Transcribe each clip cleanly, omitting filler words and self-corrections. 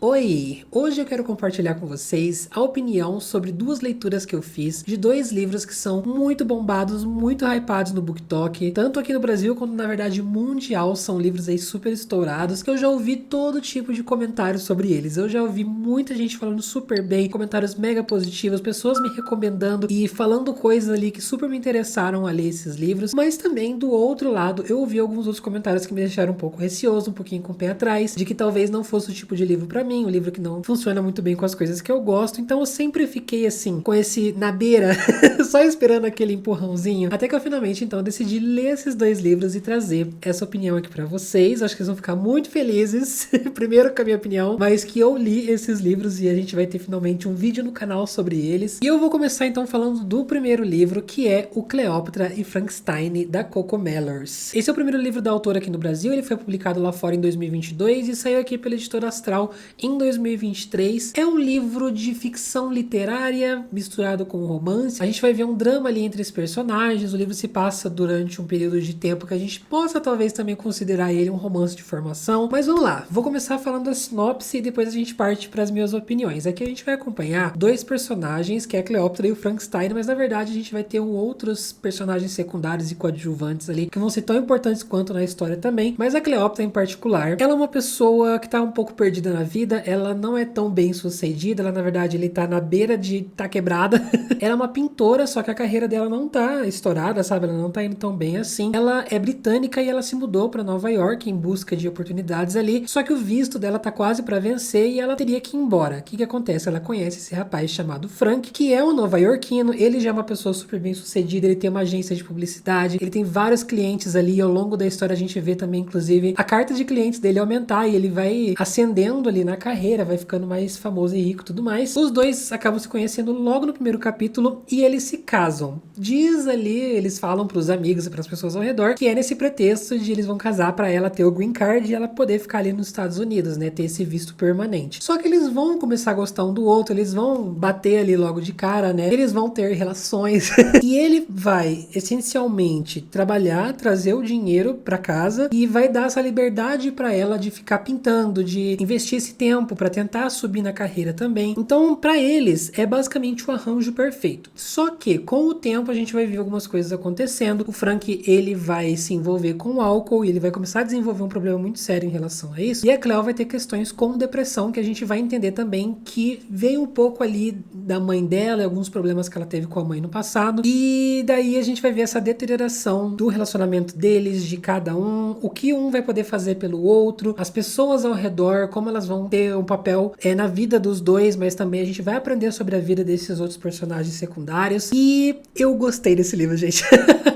Oi! Hoje eu quero compartilhar com vocês a opinião sobre duas leituras que eu fiz de dois livros que são muito bombados, muito hypados no BookTok, tanto aqui no Brasil quanto na verdade mundial. São livros aí super estourados que eu já ouvi todo tipo de comentários sobre eles. Eu já ouvi muita gente falando super bem, comentários mega positivos, pessoas me recomendando e falando coisas ali que super me interessaram a ler esses livros, mas também do outro lado eu ouvi alguns outros comentários que me deixaram um pouco receoso, um pouquinho com o pé atrás, de que talvez não fosse o tipo de livro pra mim, um livro que não funciona muito bem com as coisas que eu gosto. Então eu sempre fiquei assim, com esse na beira, só esperando aquele empurrãozinho, até que eu finalmente então decidi ler esses dois livros e trazer essa opinião aqui pra vocês. Acho que eles vão ficar muito felizes, primeiro com a minha opinião, mas que eu li esses livros e a gente vai ter finalmente um vídeo no canal sobre eles. E eu vou começar então falando do primeiro livro, que é o Cleópatra e Frankenstein, da Coco Mellors. Esse é o primeiro livro da autora aqui no Brasil, ele foi publicado lá fora em 2022 e saiu aqui pela Editora Astral em 2023. É um livro de ficção literária misturado com romance. A gente vai ver um drama ali entre os personagens. O livro se passa durante um período de tempo que a gente possa talvez também considerar ele um romance de formação. Mas vamos lá, vou começar falando a sinopse e depois a gente parte para as minhas opiniões. Aqui a gente vai acompanhar dois personagens, que é a Cleópatra e o Frankenstein, mas na verdade a gente vai ter outros personagens secundários e coadjuvantes ali que vão ser tão importantes quanto na história também. Mas a Cleópatra em particular, ela é uma pessoa que tá um pouco perdida na vida, ela não é tão bem sucedida, ela na verdade ele tá na beira de tá quebrada. Ela é uma pintora, só que a carreira dela não tá estourada, sabe? Ela não tá indo tão bem assim. Ela é britânica e ela se mudou pra Nova York em busca de oportunidades ali, só que o visto dela tá quase pra vencer e ela teria que ir embora. O que acontece? Ela conhece esse rapaz chamado Frank, que é um nova-iorquino. Ele já é uma pessoa super bem sucedida, ele tem uma agência de publicidade, ele tem vários clientes ali. Ao longo da história a gente vê também, inclusive, a carta de clientes dele aumentar e ele vai ascendendo ali na carreira, vai ficando mais famoso e rico e tudo mais. Os dois acabam se conhecendo logo no primeiro capítulo e eles se casam. Diz ali, eles falam pros amigos e pras pessoas ao redor que é nesse pretexto de eles vão casar pra ela ter o green card e ela poder ficar ali nos Estados Unidos, né, ter esse visto permanente. Só que eles vão começar a gostar um do outro, eles vão bater ali logo de cara, né, eles vão ter relações e ele vai essencialmente trabalhar, trazer o dinheiro pra casa e vai dar essa liberdade pra ela de ficar pintando, de investir esse tempo pra tentar subir na carreira também. Então, pra eles, é basicamente o arranjo perfeito. Só que, com o tempo, a gente vai ver algumas coisas acontecendo. O Frank, ele vai se envolver com o álcool e ele vai começar a desenvolver um problema muito sério em relação a isso. E a Cleo vai ter questões com depressão, que a gente vai entender também que veio um pouco ali da mãe dela, alguns problemas que ela teve com a mãe no passado. E daí a gente vai ver essa deterioração do relacionamento deles, de cada um, o que um vai poder fazer pelo outro, as pessoas ao redor, como elas vão ter um papel na vida dos dois, mas também a gente vai aprender sobre a vida desses outros personagens secundários. E eu gostei desse livro, gente.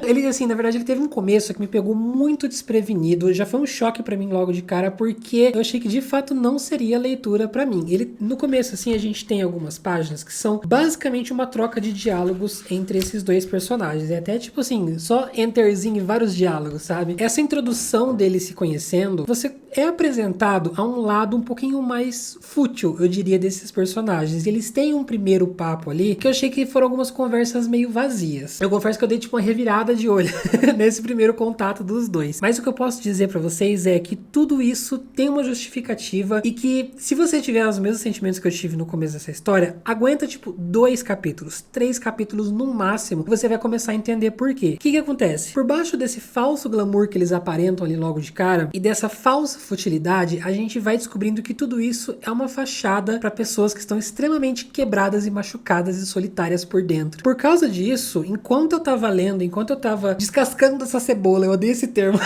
Ele, assim, na verdade, ele teve um começo que me pegou muito desprevenido. Já foi um choque pra mim logo de cara, porque eu achei que de fato não seria leitura pra mim. Ele, no começo, assim, a gente tem algumas páginas que são basicamente uma troca de diálogos entre esses dois personagens. É até tipo assim, só enterzinho e vários diálogos, sabe? Essa introdução deles se conhecendo, você é apresentado a um lado um pouquinho mais fútil, eu diria, desses personagens. Eles têm um primeiro papo ali que eu achei que foram algumas conversas meio vazias. Eu confesso que eu dei tipo uma revirada de olho nesse primeiro contato dos dois. Mas o que eu posso dizer pra vocês é que tudo isso tem uma justificativa e que, se você tiver os mesmos sentimentos que eu tive no começo dessa história, aguenta tipo 2 capítulos, 3 capítulos no máximo, que você vai começar a entender por quê. O que acontece? Por baixo desse falso glamour que eles aparentam ali logo de cara e dessa falsa futilidade, a gente vai descobrindo que tudo isso é uma fachada para pessoas que estão extremamente quebradas e machucadas e solitárias por dentro. Por causa disso, enquanto eu tava lendo, enquanto eu tava descascando essa cebola, eu odeio esse termo,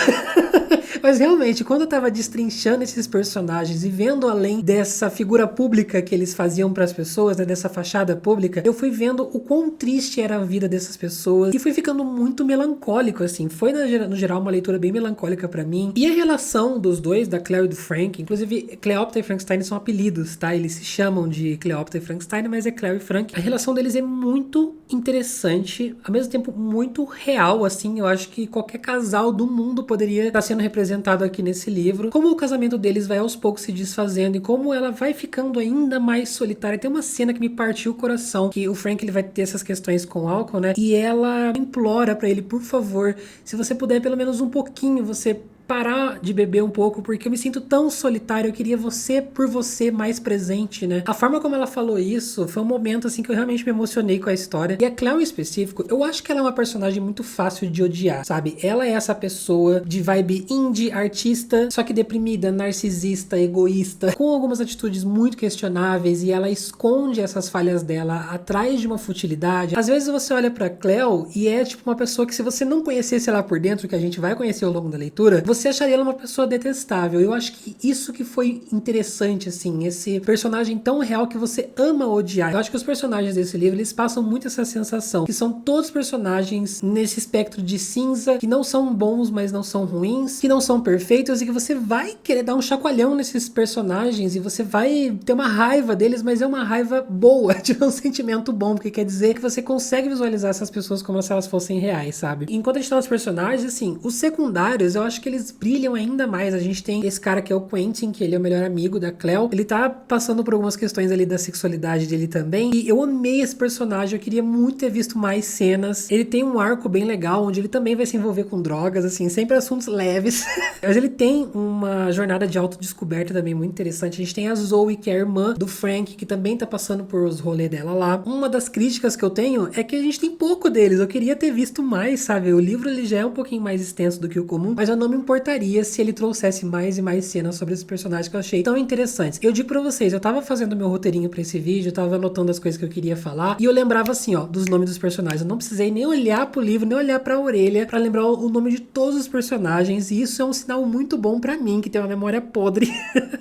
mas realmente, quando eu tava destrinchando esses personagens e vendo além dessa figura pública que eles faziam para as pessoas, né, dessa fachada pública, eu fui vendo o quão triste era a vida dessas pessoas e fui ficando muito melancólico, assim. Foi, no geral, uma leitura bem melancólica para mim. E a relação dos dois, da Claire e do Frank, inclusive, Cleópatra e Frankenstein são apelidos, tá? Eles se chamam de Cleópatra e Frankenstein, mas é Claire e Frank. A relação deles é muito interessante, ao mesmo tempo muito real, assim. Eu acho que qualquer casal do mundo poderia estar sendo representado aqui nesse livro. Como o casamento deles vai aos poucos se desfazendo e como ela vai ficando ainda mais solitária. Tem uma cena que me partiu o coração, que o Frank ele vai ter essas questões com o álcool, né? E ela implora pra ele, por favor, se você puder pelo menos um pouquinho, você parar de beber um pouco, porque eu me sinto tão solitário, eu queria você por você mais presente, né? A forma como ela falou isso foi um momento, assim, que eu realmente me emocionei com a história. E a Cleo em específico, eu acho que ela é uma personagem muito fácil de odiar, sabe? Ela é essa pessoa de vibe indie, artista, só que deprimida, narcisista, egoísta, com algumas atitudes muito questionáveis, e ela esconde essas falhas dela atrás de uma futilidade. Às vezes você olha pra Cleo e é tipo uma pessoa que, se você não conhecesse ela por dentro, que a gente vai conhecer ao longo da leitura, você acharia ela uma pessoa detestável. Eu acho que isso que foi interessante, assim, esse personagem tão real que você ama odiar. Eu acho que os personagens desse livro, eles passam muito essa sensação, que são todos personagens nesse espectro de cinza, que não são bons, mas não são ruins, que não são perfeitos, e que você vai querer dar um chacoalhão nesses personagens, e você vai ter uma raiva deles, mas é uma raiva boa, tipo um sentimento bom, porque quer dizer que você consegue visualizar essas pessoas como se elas fossem reais, sabe? Enquanto a gente tá nos personagens, assim, os secundários, eu acho que eles brilham ainda mais. A gente tem esse cara que é o Quentin, que ele é o melhor amigo da Cleo. Ele tá passando por algumas questões ali da sexualidade dele também, e eu amei esse personagem, eu queria muito ter visto mais cenas. Ele tem um arco bem legal, onde ele também vai se envolver com drogas, assim, sempre assuntos leves. Mas ele tem uma jornada de autodescoberta também muito interessante. A gente tem a Zoe, que é a irmã do Frank, que também tá passando por os rolês dela lá. Uma das críticas que eu tenho é que a gente tem pouco deles. Eu queria ter visto mais, sabe? O livro, ele já é um pouquinho mais extenso do que o comum, mas eu não me importaria se ele trouxesse mais e mais cenas sobre esses personagens que eu achei tão interessantes. Eu digo pra vocês, eu tava fazendo meu roteirinho pra esse vídeo, eu tava anotando as coisas que eu queria falar, e eu lembrava assim, ó, dos nomes dos personagens. Eu não precisei nem olhar pro livro, nem olhar pra orelha pra lembrar o nome de todos os personagens, e isso é um sinal muito bom pra mim, que tem uma memória podre.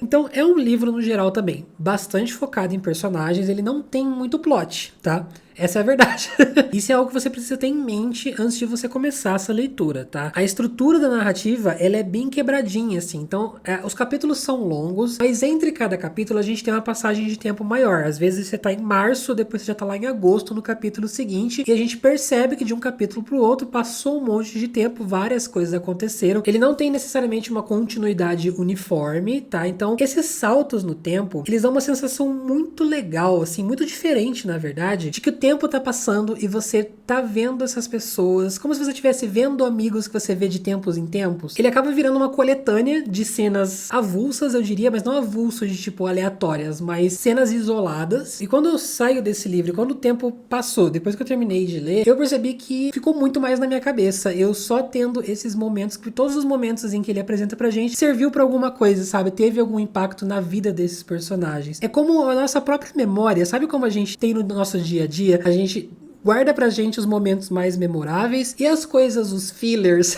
Então, é um livro, no geral, também bastante focado em personagens. Ele não tem muito plot, tá? Essa é a verdade. Isso é algo que você precisa ter em mente antes de você começar essa leitura, tá? A estrutura da narrativa, ela é bem quebradinha, assim. Então, os capítulos são longos, mas entre cada capítulo a gente tem uma passagem de tempo maior. Às vezes você tá em março, depois você já tá lá em agosto no capítulo seguinte, e a gente percebe que de um capítulo pro outro passou um monte de tempo, várias coisas aconteceram. Ele não tem necessariamente uma continuidade uniforme, tá? Então, esses saltos no tempo, eles dão uma sensação muito legal, assim, muito diferente, na verdade, de que o tempo tá passando e você tá vendo essas pessoas como se você estivesse vendo amigos que você vê de tempos em tempos. Ele acaba virando uma coletânea de cenas avulsas, eu diria, mas não avulso de tipo aleatórias, mas cenas isoladas. E quando eu saio desse livro, quando o tempo passou, depois que eu terminei de ler, eu percebi que ficou muito mais na minha cabeça. Eu só tendo esses momentos, que todos os momentos em que ele apresenta pra gente serviu pra alguma coisa, sabe? Teve algum impacto na vida desses personagens. É como a nossa própria memória, sabe como a gente tem no nosso dia a dia? A gente guarda pra gente os momentos mais memoráveis e as coisas, os fillers,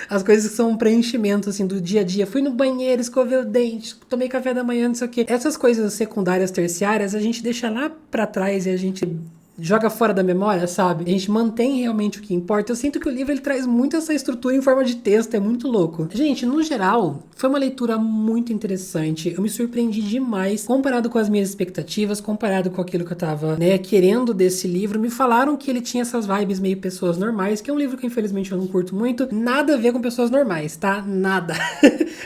as coisas que são um preenchimento, assim, do dia a dia. Fui no banheiro, escovei o dente, tomei café da manhã, não sei o quê. Essas coisas secundárias, terciárias, a gente deixa lá pra trás e a gente joga fora da memória, sabe? A gente mantém realmente o que importa. Eu sinto que o livro, ele traz muito essa estrutura em forma de texto, é muito louco. Gente, no geral, foi uma leitura muito interessante. Eu me surpreendi demais, comparado com as minhas expectativas, comparado com aquilo que eu tava, né, querendo desse livro. Me falaram que ele tinha essas vibes meio pessoas normais, que é um livro que infelizmente eu não curto muito. Nada a ver com pessoas normais, tá? Nada.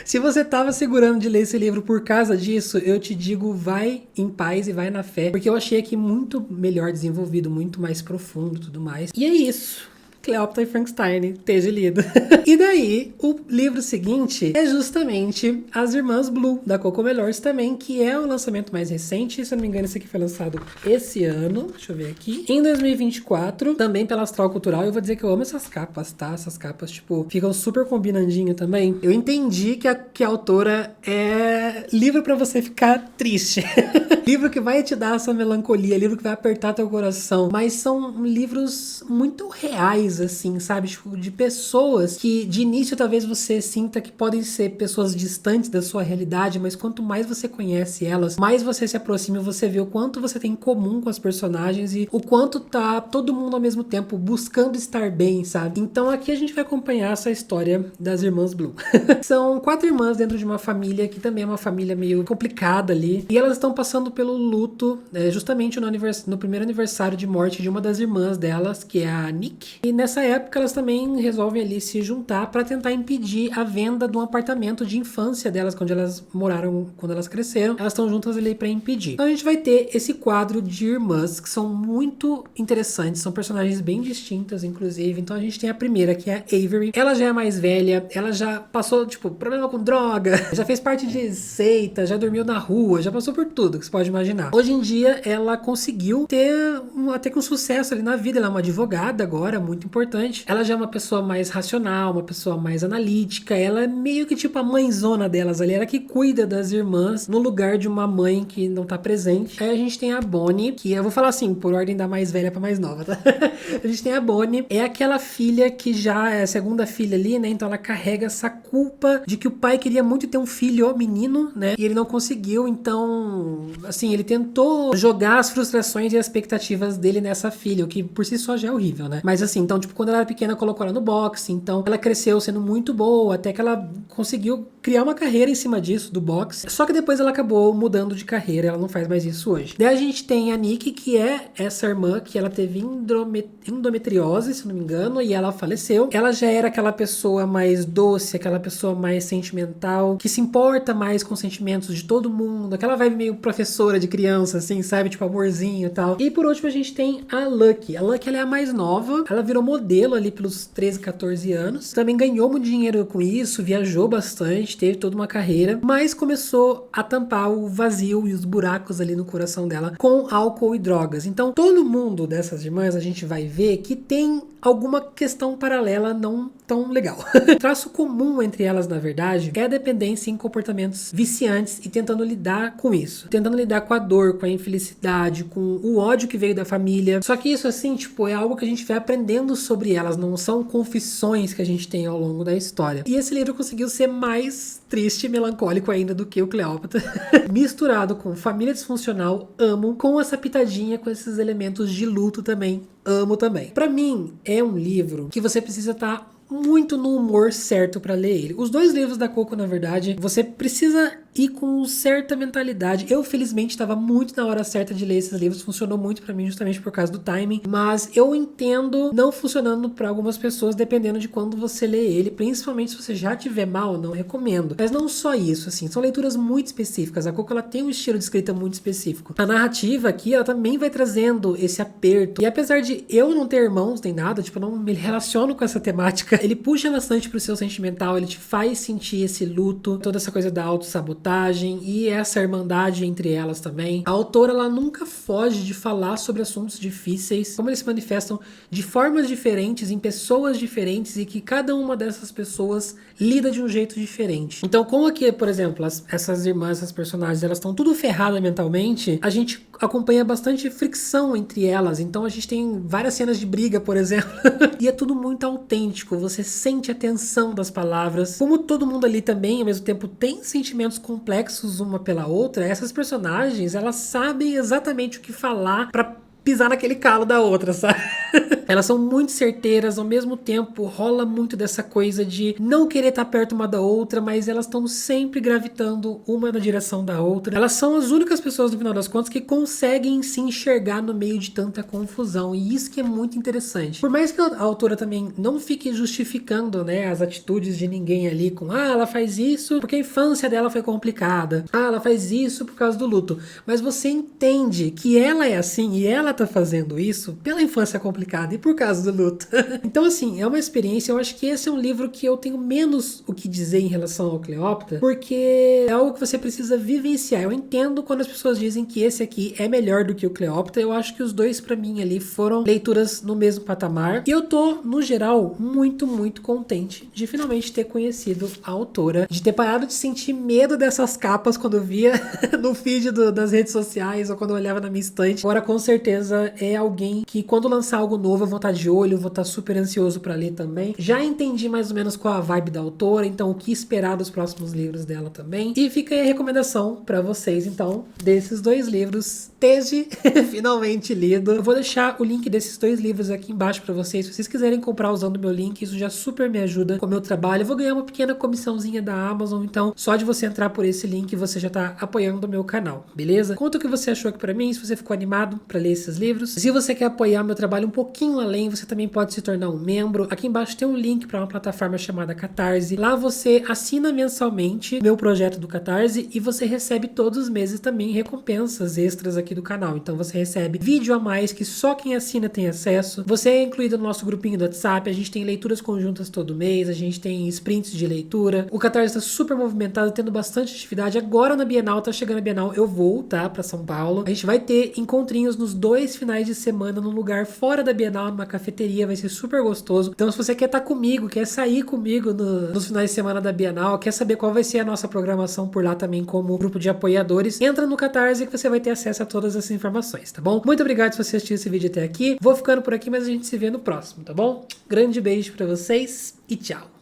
Se você tava segurando de ler esse livro por causa disso, eu te digo, vai em paz e vai na fé, porque eu achei aqui muito melhor desenvolvido, muito mais profundo e tudo mais. E é isso. Cleópatra e Frankenstein, esteja lido. E daí, o livro seguinte é justamente As Irmãs Blue, da Coco Melhores também, que é o lançamento mais recente. Se eu não me engano, esse aqui foi lançado esse ano. Deixa eu ver aqui. Em 2024, também pela Astral Cultural. Eu vou dizer que eu amo essas capas, tá? Essas capas, tipo, ficam super combinandinho também. Eu entendi que a autora é livro pra você ficar triste. Livro que vai te dar essa melancolia, livro que vai apertar teu coração. Mas são livros muito reais, assim, sabe? Tipo, de pessoas que de início talvez você sinta que podem ser pessoas distantes da sua realidade, mas quanto mais você conhece elas, mais você se aproxima e você vê o quanto você tem em comum com as personagens e o quanto tá todo mundo ao mesmo tempo buscando estar bem, sabe? Então aqui a gente vai acompanhar essa história das Irmãs Blue. São 4 irmãs dentro de uma família que também é uma família meio complicada ali, e elas estão passando pelo luto, justamente no primeiro aniversário de morte de uma das irmãs delas, que é a Nick. E nessa época elas também resolvem ali se juntar pra tentar impedir a venda de um apartamento de infância delas, quando elas moraram, quando elas cresceram. Elas estão juntas ali pra impedir. Então a gente vai ter esse quadro de irmãs que são muito interessantes, são personagens bem distintas, inclusive. Então a gente tem a primeira, que é a Avery. Ela já é mais velha, ela já passou, tipo, problema com droga, já fez parte de seita, já dormiu na rua, já passou por tudo que você pode imaginar. Hoje em dia, ela conseguiu ter até que um sucesso ali na vida. Ela é uma advogada agora, muito importante. Ela já é uma pessoa mais racional, uma pessoa mais analítica. Ela é meio que tipo a mãezona delas ali, ela que cuida das irmãs no lugar de uma mãe que não tá presente. Aí a gente tem a Bonnie, que eu vou falar assim, por ordem da mais velha pra mais nova, tá? A gente tem a Bonnie, é aquela filha que já é a segunda filha ali, né? Então ela carrega essa culpa de que o pai queria muito ter um filho menino, né? E ele não conseguiu, então, assim, ele tentou jogar as frustrações e as expectativas dele nessa filha, o que por si só já é horrível, né? Mas assim, então, tipo, quando ela era pequena, colocou ela no boxe, então ela cresceu sendo muito boa, até que ela conseguiu criar uma carreira em cima disso, do boxe. Só que depois ela acabou mudando de carreira, ela não faz mais isso hoje. Daí a gente tem a Nikki, que é essa irmã que ela teve endometriose, se não me engano, e ela faleceu. Ela já era aquela pessoa mais doce, aquela pessoa mais sentimental, que se importa mais com os sentimentos de todo mundo, aquela vibe meio professora de criança, assim, sabe? Tipo, amorzinho e tal. E por último a gente tem a Lucky. A Lucky, ela é a mais nova, ela virou modelo ali pelos 13, 14 anos. Também ganhou muito dinheiro com isso, viajou bastante, teve toda uma carreira, mas começou a tampar o vazio e os buracos ali no coração dela com álcool e drogas. Então, todo mundo dessas irmãs, a gente vai ver que tem alguma questão paralela não tão legal. O traço comum entre elas, na verdade, é a dependência em comportamentos viciantes e tentando lidar com isso. Tentando lidar com a dor, com a infelicidade, com o ódio que veio da família. Só que isso, assim, tipo, é algo que a gente vai aprendendo sobre elas, não são confissões que a gente tem ao longo da história. E esse livro conseguiu ser mais triste e melancólico ainda do que o Cleópatra. Misturado com família disfuncional, amo, com essa pitadinha, com esses elementos de luto também, amo também. Pra mim, é um livro que você precisa estar muito no humor certo pra ler ele. Os dois livros da Coco, na verdade, você precisa ir com certa mentalidade. Eu, felizmente, estava muito na hora certa de ler esses livros. Funcionou muito pra mim justamente por causa do timing. Mas eu entendo não funcionando pra algumas pessoas, dependendo de quando você lê ele. Principalmente se você já tiver mal, não recomendo. Mas não só isso, assim. São leituras muito específicas. A Coco, ela tem um estilo de escrita muito específico. A narrativa aqui, ela também vai trazendo esse aperto. E apesar de eu não ter irmãos nem nada, tipo, eu não me relaciono com essa temática, ele puxa bastante pro seu sentimental, ele te faz sentir esse luto, toda essa coisa da autossabotagem e essa irmandade entre elas também. A autora, ela nunca foge de falar sobre assuntos difíceis, como eles se manifestam de formas diferentes, em pessoas diferentes, e que cada uma dessas pessoas lida de um jeito diferente. Então, como aqui, por exemplo, essas irmãs, essas personagens, elas estão tudo ferradas mentalmente, a gente acompanha bastante fricção entre elas. Então a gente tem várias cenas de briga, por exemplo, e é tudo muito autêntico, você sente a tensão das palavras. Como todo mundo ali também, ao mesmo tempo, tem sentimentos complexos uma pela outra, essas personagens, elas sabem exatamente o que falar pra pisar naquele calo da outra, sabe? Elas são muito certeiras, ao mesmo tempo rola muito dessa coisa de não querer estar perto uma da outra, mas elas estão sempre gravitando uma na direção da outra. Elas são as únicas pessoas, no final das contas, que conseguem se enxergar no meio de tanta confusão, e isso que é muito interessante. Por mais que a autora também não fique justificando, né, as atitudes de ninguém ali com, ela faz isso porque a infância dela foi complicada, ela faz isso por causa do luto, mas você entende que ela é assim e ela tá fazendo isso pela infância complicada e por causa do luto. Então, assim, é uma experiência. Eu acho que esse é um livro que eu tenho menos o que dizer em relação ao Cleópatra, porque é algo que você precisa vivenciar. Eu entendo quando as pessoas dizem que esse aqui é melhor do que o Cleópatra. Eu acho que os dois, pra mim, ali foram leituras no mesmo patamar. E eu tô, no geral, muito, muito contente de finalmente ter conhecido a autora, de ter parado de sentir medo dessas capas quando eu via no feed das redes sociais ou quando eu olhava na minha estante. Agora, com certeza, é alguém que, quando lançar algo novo, eu vou estar de olho, vou estar super ansioso pra ler também. Já entendi mais ou menos qual a vibe da autora, então o que esperar dos próximos livros dela também. E fica aí a recomendação pra vocês, então, desses dois livros, desde finalmente lido. Eu vou deixar o link desses dois livros aqui embaixo pra vocês. Se vocês quiserem comprar usando o meu link, isso já super me ajuda com o meu trabalho. Eu vou ganhar uma pequena comissãozinha da Amazon, então só de você entrar por esse link, você já tá apoiando o meu canal, beleza? Conta o que você achou aqui pra mim, se você ficou animado pra ler esses livros. Se você quer apoiar meu trabalho um pouquinho Indo além, você também pode se tornar um membro. Aqui embaixo tem um link para uma plataforma chamada Catarse. Lá você assina mensalmente meu projeto do Catarse e você recebe todos os meses também recompensas extras aqui do canal. Então você recebe vídeo a mais que só quem assina tem acesso. Você é incluído no nosso grupinho do WhatsApp. A gente tem leituras conjuntas todo mês. A gente tem sprints de leitura. O Catarse está super movimentado, tendo bastante atividade. Agora na Bienal, tá chegando a Bienal, eu vou, tá? Pra São Paulo. A gente vai ter encontrinhos nos 2 finais de semana num lugar fora da Bienal, numa cafeteria. Vai ser super gostoso. Então se você quer estar comigo, quer sair comigo nos finais de semana da Bienal, quer saber qual vai ser a nossa programação por lá também como grupo de apoiadores, entra no Catarse que você vai ter acesso a todas essas informações, tá bom? Muito obrigado se você assistiu esse vídeo até aqui. Vou ficando por aqui, mas a gente se vê no próximo, tá bom? Grande beijo pra vocês e tchau!